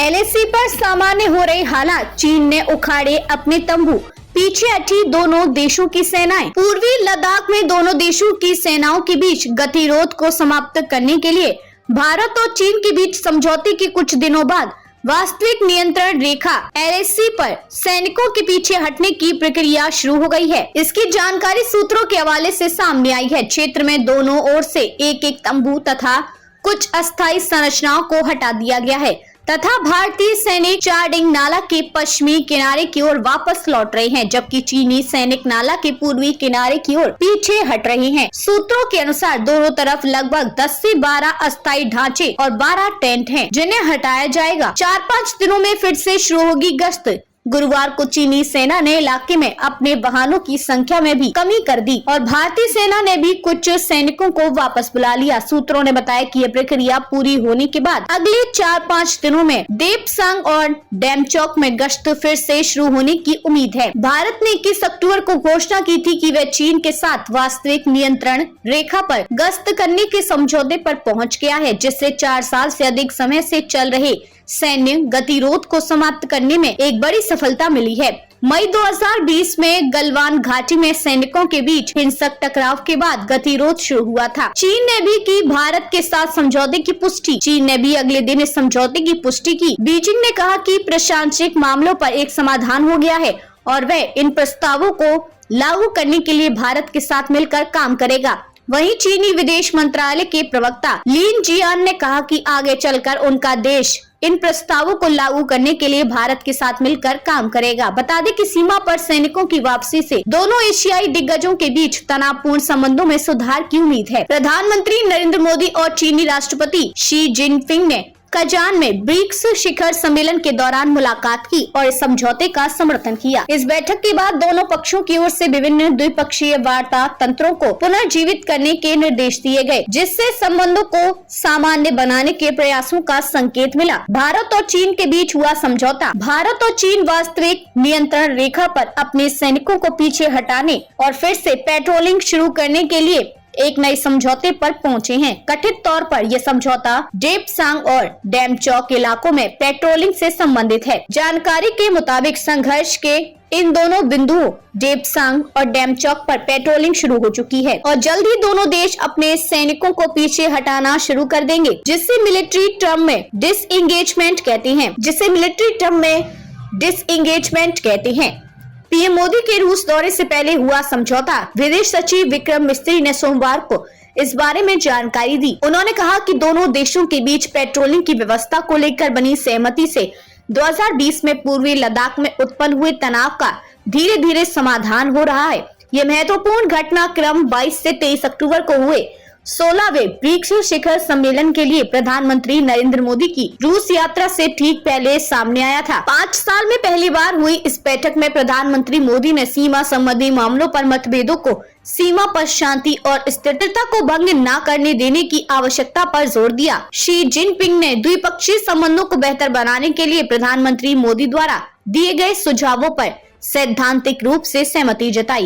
LAC पर सामान्य हो रहे हालात, चीन ने उखाड़े अपने तंबू, पीछे हटी दोनों देशों की सेनाएं। पूर्वी लद्दाख में दोनों देशों की सेनाओं के बीच गतिरोध को समाप्त करने के लिए भारत और चीन के बीच समझौते के कुछ दिनों बाद वास्तविक नियंत्रण रेखा एलएसी पर सैनिकों के पीछे हटने की प्रक्रिया शुरू हो गई है। इसकी जानकारी सूत्रों के हवाले से सामने आई है। क्षेत्र में दोनों ओर से एक एक तंबू तथा कुछ अस्थायी संरचनाओं को हटा दिया गया है तथा भारतीय सैनिक चारडिंग नाला के पश्चिमी किनारे की ओर वापस लौट रहे हैं, जबकि चीनी सैनिक नाला के पूर्वी किनारे की ओर पीछे हट रहे हैं। सूत्रों के अनुसार दोनों तरफ लगभग 10 से 12 अस्थायी ढांचे और 12 टेंट हैं, जिन्हें हटाया जाएगा। 4-5 दिनों में फिर से शुरू होगी गश्त। गुरुवार को चीनी सेना ने इलाके में अपने वाहनों की संख्या में भी कमी कर दी और भारतीय सेना ने भी कुछ सैनिकों को वापस बुला लिया। सूत्रों ने बताया कि यह प्रक्रिया पूरी होने के बाद अगले 4-5 दिनों में देपसांग और डेमचौक में गश्त फिर से शुरू होने की उम्मीद है। भारत ने 21 अक्टूबर को घोषणा की थी कि वह चीन के साथ वास्तविक नियंत्रण रेखा पर गश्त करने के समझौते पर पहुंच गया है, जिससे 4 साल से अधिक समय से चल रहे सैन्य गतिरोध को समाप्त करने में एक बड़ी सफलता मिली है। मई 2020 में गलवान घाटी में सैनिकों के बीच हिंसक टकराव के बाद गतिरोध शुरू हुआ था। चीन ने भी की भारत के साथ समझौते की पुष्टि। चीन ने भी अगले दिन इस समझौते की पुष्टि की। बीजिंग ने कहा कि प्रशासनिक मामलों पर एक समाधान हो गया है और वह इन प्रस्तावों को लागू करने के लिए भारत के साथ मिलकर काम करेगा। वहीं चीनी विदेश मंत्रालय के प्रवक्ता लिन जियान ने कहा कि आगे चलकर उनका देश इन प्रस्तावों को लागू करने के लिए भारत के साथ मिलकर काम करेगा। बता दें कि सीमा पर सैनिकों की वापसी से दोनों एशियाई दिग्गजों के बीच तनावपूर्ण संबंधों में सुधार की उम्मीद है। प्रधानमंत्री नरेंद्र मोदी और चीनी राष्ट्रपति शी जिनपिंग ने कजान में ब्रिक्स शिखर सम्मेलन के दौरान मुलाकात की और इस समझौते का समर्थन किया। इस बैठक के बाद दोनों पक्षों की ओर से विभिन्न द्विपक्षीय वार्ता तंत्रों को पुनर्जीवित करने के निर्देश दिए गए, जिससे संबंधों को सामान्य बनाने के प्रयासों का संकेत मिला। भारत और चीन के बीच हुआ समझौता। भारत और चीन वास्तविक नियंत्रण रेखा पर अपने सैनिकों को पीछे हटाने और फिर से पेट्रोलिंग शुरू करने के लिए एक नए समझौते पर पहुंचे हैं। कथित तौर पर यह समझौता देपसांग और डेमचौक इलाकों में पेट्रोलिंग से संबंधित है। जानकारी के मुताबिक संघर्ष के इन दोनों बिंदुओं देपसांग और डेमचौक पर पेट्रोलिंग शुरू हो चुकी है और जल्द ही दोनों देश अपने सैनिकों को पीछे हटाना शुरू कर देंगे, जिसे मिलिट्री टर्म में डिसएंगेजमेंट कहते हैं। पीएम मोदी के रूस दौरे से पहले हुआ समझौता। विदेश सचिव विक्रम मिस्त्री ने सोमवार को इस बारे में जानकारी दी। उन्होंने कहा कि दोनों देशों के बीच पेट्रोलिंग की व्यवस्था को लेकर बनी सहमति से 2020 में पूर्वी लद्दाख में उत्पन्न हुए तनाव का धीरे धीरे समाधान हो रहा है। यह महत्वपूर्ण घटनाक्रम 22 से 23 अक्टूबर को हुए 16वें ब्रिक्स शिखर सम्मेलन के लिए प्रधानमंत्री नरेंद्र मोदी की रूस यात्रा से ठीक पहले सामने आया था। 5 साल में पहली बार हुई इस बैठक में प्रधानमंत्री मोदी ने सीमा संबंधी मामलों पर मतभेदों को, सीमा पर शांति और स्थिरता को भंग न करने देने की आवश्यकता पर जोर दिया। शी जिनपिंग ने द्विपक्षीय संबंधों को बेहतर बनाने के लिए प्रधानमंत्री मोदी द्वारा दिए गए सुझावों पर सैद्धांतिक रूप से सहमति जताई।